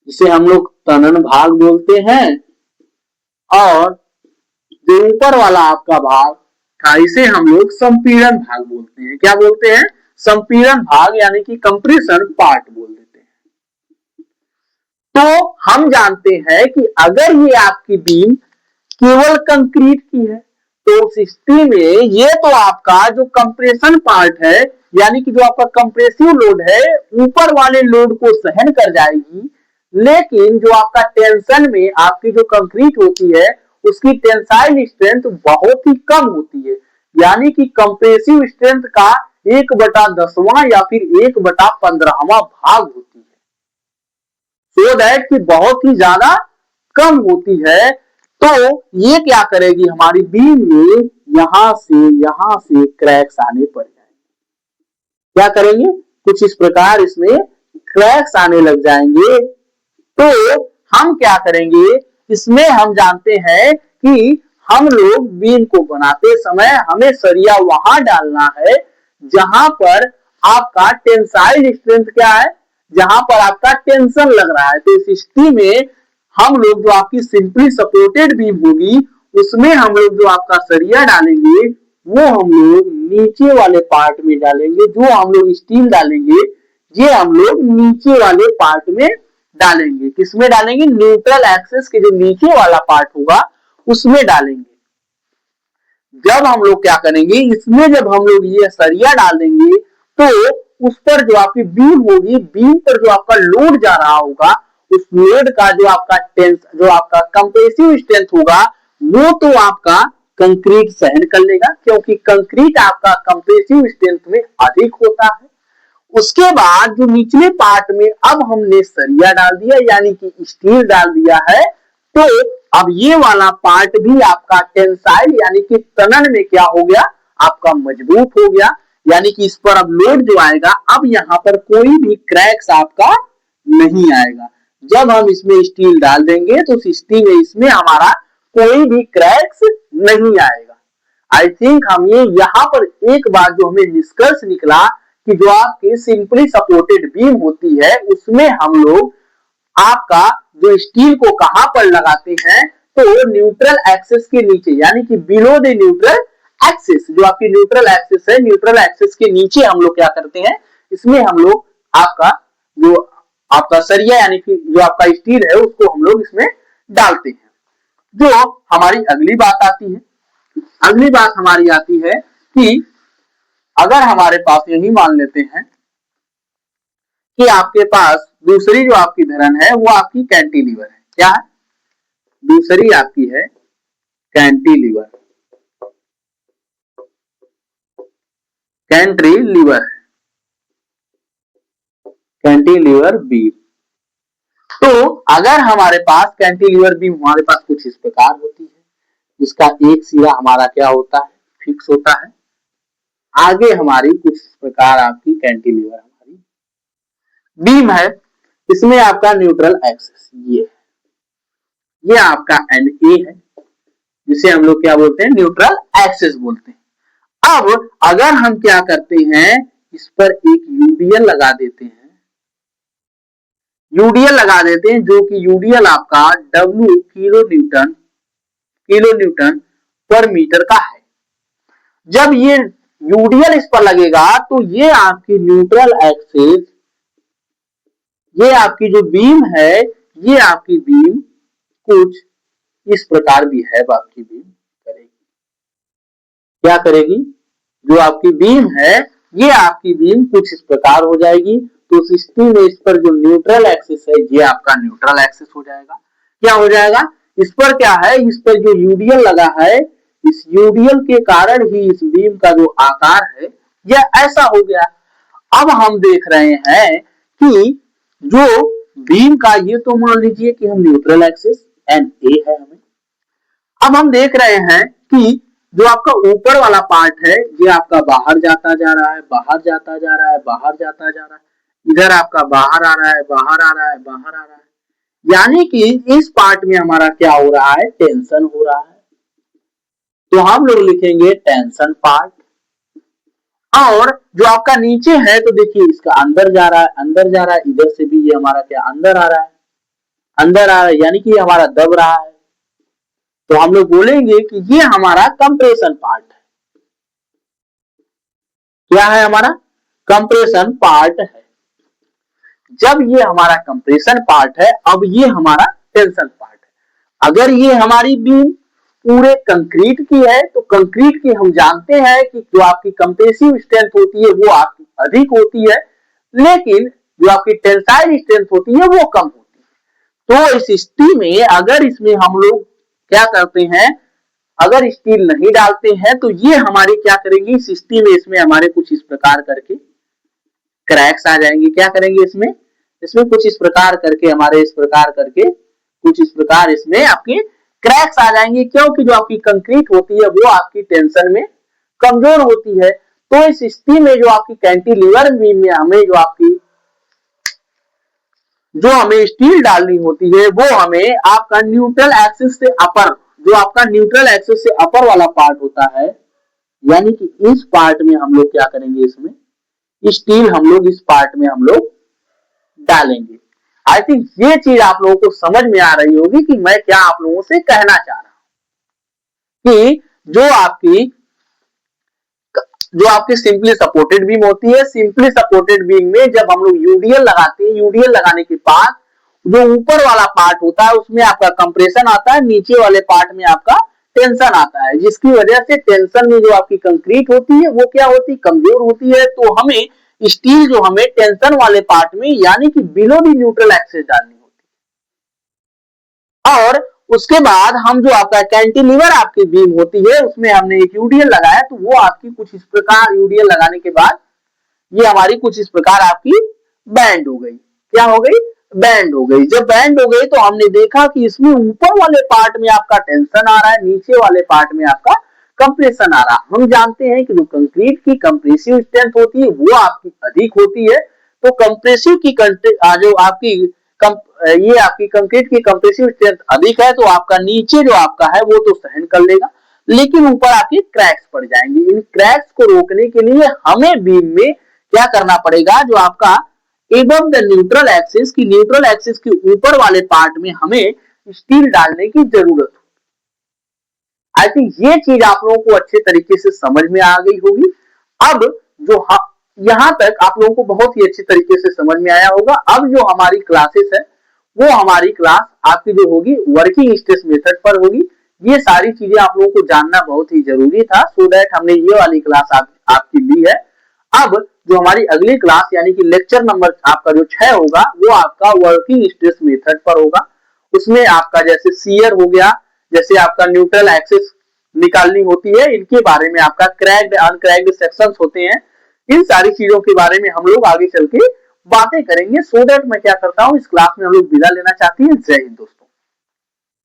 जिसे हम लोग तनन भाग बोलते हैं। और जो ऊपर वाला आपका भाग था, इसे हम लोग संपीड़न भाग बोलते हैं। क्या बोलते हैं? संपीड़न भाग, यानी कि कंप्रेशन पार्ट बोल देते हैं। तो हम जानते हैं कि अगर ये आपकी बीम केवल कंक्रीट की है, तो सिस्टम में ये तो आपका जो कंप्रेशन पार्ट है, यानी कि जो आपका कंप्रेसिव लोड है, ऊपर वाले लोड को सहन कर जाएगी, लेकिन जो आपका टेंशन में आपकी जो कंक्रीट होती है उसकी टेंसाइल स्ट्रेंथ बहुत ही कम होती है, यानी कि कंप्रेसिव स्ट्रेंथ का 1/10वां या फिर 1/15वां भाग होती है, सो दैट कि बहुत ही ज्यादा कम होती है। तो ये क्या करेगी, हमारी बीम में यहां से क्रैक्स आने पड़ जाएंगे। क्या करेंगे, कुछ इस प्रकार इसमें क्रैक्स आने लग जाएंगे। तो हम क्या करेंगे, इसमें हम जानते हैं कि हम लोग बीम को बनाते समय हमें सरिया वहां डालना है जहां पर आपका टेंसाइल स्ट्रेंथ क्या है, जहां पर आपका टेंशन लग रहा है। तो इस स्थिति में हम लोग जो आपकी सिंपली सपोर्टेड बीम होगी उसमें हम लोग जो आपका सरिया डालेंगे वो हम लोग नीचे वाले पार्ट में डालेंगे। जो हम लोग स्टील डालेंगे ये हम लोग नीचे वाले पार्ट में डालेंगे। किसमें डालेंगे, न्यूट्रल एक्सिस के जो नीचे वाला पार्ट होगा उसमें डालेंगे। जब हम लोग क्या करेंगे, इसमें जब हम लोग ये सरिया डाल देंगे तो उस पर जो आपकी बीम होगी, बीम पर जो आपका लोड जा रहा होगा उस लोड का जो आपका कंप्रेसिव स्ट्रेंथ होगा वो तो आपका कंक्रीट सहन कर लेगा, क्योंकि कंक्रीट आपका कंप्रेसिव स्ट्रेंथ में अधिक होता है। उसके बाद जो निचले पार्ट में अब हमने सरिया डाल दिया यानी कि स्टील डाल दिया है, तो अब ये वाला पार्ट भी आपका टेंसाइल यानी कि तनन में क्या हो गया, आपका मजबूत हो गया, यानी कि इस पर अब लोड जो आएगा अब यहां पर कोई भी क्रैक्स आपका नहीं आएगा। जब हम इसमें स्टील डाल देंगे तो स्टील में इसमें हमारा कोई भी क्रैक्स नहीं आएगा। आई थिंक हम ये यहाँ पर एक बार जो हमें निष्कर्ष निकला कि जो आपकी सिंपली सपोर्टेड बीम होती है उसमें हम लोग आपका जो स्टील को कहां पर लगाते हैं, तो न्यूट्रल एक्सिस के नीचे यानी कि बिलो द न्यूट्रल एक्सिस। जो आपकी न्यूट्रल एक्सिस है, न्यूट्रल एक्सिस के नीचे हम लोग क्या करते हैं, इसमें हम लोग आपका सरिया यानी कि जो आपका स्टील है उसको हम लोग इसमें डालते हैं। जो हमारी अगली बात आती है, अगली बात हमारी आती है कि अगर हमारे पास यही मान लेते हैं कि आपके पास दूसरी जो आपकी धरन है वो आपकी कैंटिलीवर है। क्या है, दूसरी आपकी है कैंटिलीवर, कैंटिलीवर, कैंटिलीवर बीम। तो अगर हमारे पास कैंटिलीवर बीम हमारे पास कुछ इस प्रकार होती है, जिसका एक सिरा हमारा क्या होता है, फिक्स होता है, आगे हमारी कुछ इस प्रकार आपकी कैंटिलीवर हमारी बीम है, इसमें आपका न्यूट्रल एक्सिस ये है, ये आपका NA है जिसे हम लोग क्या बोलते हैं, न्यूट्रल एक्सिस बोलते हैं। अब अगर हम क्या करते हैं, इस पर एक यूडीएल लगा देते हैं, यूडीएल लगा देते हैं जो कि यूडीएल आपका W किलो न्यूटन पर मीटर का है। जब ये यूडीएल इस पर लगेगा तो ये आपकी न्यूट्रल एक्सिस, ये आपकी जो बीम है, ये आपकी बीम कुछ इस प्रकार बिहेव आपकी बीम करेगी। क्या करेगी, जो आपकी बीम है ये आपकी बीम कुछ इस प्रकार हो जाएगी। तो सिस्टम में इस पर जो न्यूट्रल एक्सिस है ये आपका न्यूट्रल एक्सिस हो जाएगा। क्या हो जाएगा, इस पर क्या है, इस पर जो यूडीएल लगा है, इस यूडीएल के कारण ही इस बीम का जो आकार है यह ऐसा हो गया। अब हम देख रहे हैं कि जो बीम का ये तो मान लीजिए कि हम न्यूट्रल एक्सिस NA है हमें। अब हम देख रहे हैं कि जो आपका ऊपर वाला पार्ट है ये आपका बाहर जाता जा रहा है, बाहर जाता जा रहा है, बाहर जाता जा रहा है, इधर आपका बाहर आ रहा है, बाहर आ रहा है, बाहर आ रहा है, यानी कि इस पार्ट में हमारा क्या हो रहा है, टेंशन हो रहा है। तो हम लोग लिखेंगे टेंशन पार्ट। और जो आपका नीचे है तो देखिए इसका अंदर जा रहा है, अंदर जा रहा है, इधर से भी ये हमारा क्या अंदर आ रहा है, अंदर आ रहा है, यानी कि हमारा दब रहा है। तो हम लोग बोलेंगे कि ये हमारा कंप्रेशन पार्ट है। क्या है, हमारा कंप्रेशन पार्ट है। जब ये हमारा कंप्रेशन पार्ट है, अब ये हमारा टेंशन पार्ट है। अगर ये हमारी बीम पूरे कंक्रीट की है, तो कंक्रीट की हम जानते हैं कि जो आपकी कंप्रेसिव स्ट्रेंथ होती है वो आपकी अधिक होती है, लेकिन जो आपकी टेंसाइल स्ट्रेंथ होती है वो कम होती है। तो इस स्टील में अगर इसमें हम लोग क्या करते हैं, अगर स्टील नहीं डालते हैं तो ये हमारी क्या करेंगी, इस स्टील में इसमें हमारे कुछ इस प्रकार करके क्रैक्स आ जाएंगे। क्या करेंगे इसमें, इसमें कुछ इस प्रकार करके हमारे इस प्रकार करके कुछ इस प्रकार इसमें आपके क्रैक्स आ जाएंगे, क्योंकि जो आपकी कंक्रीट होती है वो आपकी टेंशन में कमजोर होती है। तो इस स्थिति में जो आपकी कैंटिलीवर बीम में हमें जो हमें स्टील डालनी होती है वो हमें आपका न्यूट्रल एक्सिस से अपर, जो आपका न्यूट्रल एक्सिस से अपर वाला पार्ट होता है, यानी कि इस पार्ट में हम लोग क्या करेंगे, इसमें स्टील हम लोग इस पार्ट में हम लोग डालेंगे। आई थिंक ये चीज आप लोगों को समझ में आ रही होगी कि मैं क्या आप लोगों से कहना चाह रहा हूं, कि जो आपकी सिंपली सपोर्टेड बीम होती है, सिंपली सपोर्टेड बीम में जब हम लोग यूडीएल लगाते हैं, यूडीएल लगाने के बाद जो ऊपर वाला पार्ट होता है उसमें आपका कंप्रेशन आता है, नीचे वाले पार्ट में आपका टेंशन आता है, जिसकी वजह से टेंशन में जो आपकी कंक्रीट होती है वो क्या होती है, कमजोर होती है। तो हमें स्टील जो हमें टेंशन वाले पार्ट में यानी कि बिलो दी न्यूट्रल एक्सिस डालनी होती है, और उसके बाद हम जो आपका कैंटिलीवर आपकी बीम होती है उसमें हमने एक यूडीएल लगाया, तो वो आपकी कुछ इस प्रकार यूडीएल लगाने के बाद ये हमारी कुछ इस प्रकार आपकी बैंड हो गई। क्या हो गई, बैंड हो गई। जब बैंड हो गई तो हमने देखा कि इसमें ऊपर वाले पार्ट में आपका टेंशन आ रहा है, नीचे वाले पार्ट में आपका कंप्रेशन आ रहा है। हम जानते हैं कि जो कंक्रीट की कंप्रेसिव स्ट्रेंथ होती है वो आपकी अधिक होती है, तो कंप्रेसिव की जो आपकी ये आपकी कंक्रीट की कंप्रेसिव स्ट्रेंथ अधिक है, तो आपका नीचे जो आपका है वो तो सहन कर लेगा, लेकिन ऊपर आपके क्रैक्स पड़ जाएंगे। इन क्रैक्स को रोकने के लिए हमें बीम में क्या करना पड़ेगा, जो आपका एबव द न्यूट्रल एक्सिस की, न्यूट्रल एक्सिस के ऊपर वाले पार्ट में हमें स्टील डालने की जरूरत है। आई थिंक ये चीज आप लोगों को अच्छे तरीके से समझ में आ गई होगी। अब जो यहां तक आप लोगों को बहुत ही अच्छे तरीके से समझ में आया होगा। अब जो हमारी क्लासेस है वो हमारी क्लास आपकी जो होगी वर्किंग स्ट्रेस मेथड पर होगी। ये सारी चीजें आप लोगों को जानना बहुत ही जरूरी था, सो दैट हमने ये वाली क्लास आपकी ली है। अब जो हमारी अगली क्लास यानी कि लेक्चर नंबर आपका जो 6 होगा वो आपका वर्किंग स्ट्रेस मेथड पर होगा। उसमें आपका जैसे शियर हो गया, जैसे आपका न्यूट्रल एक्सिस निकालनी होती है, इनके बारे में आपका क्रैक्ड अनक्रैक्ड सेक्शंस होते हैं, इन सारी चीजों के बारे में हम लोग आगे चल के बातें करेंगे। सो दैट मैं क्या करता हूं, इस क्लास में हम लोग विदा लेना चाहती है। जय हिंद दोस्तों।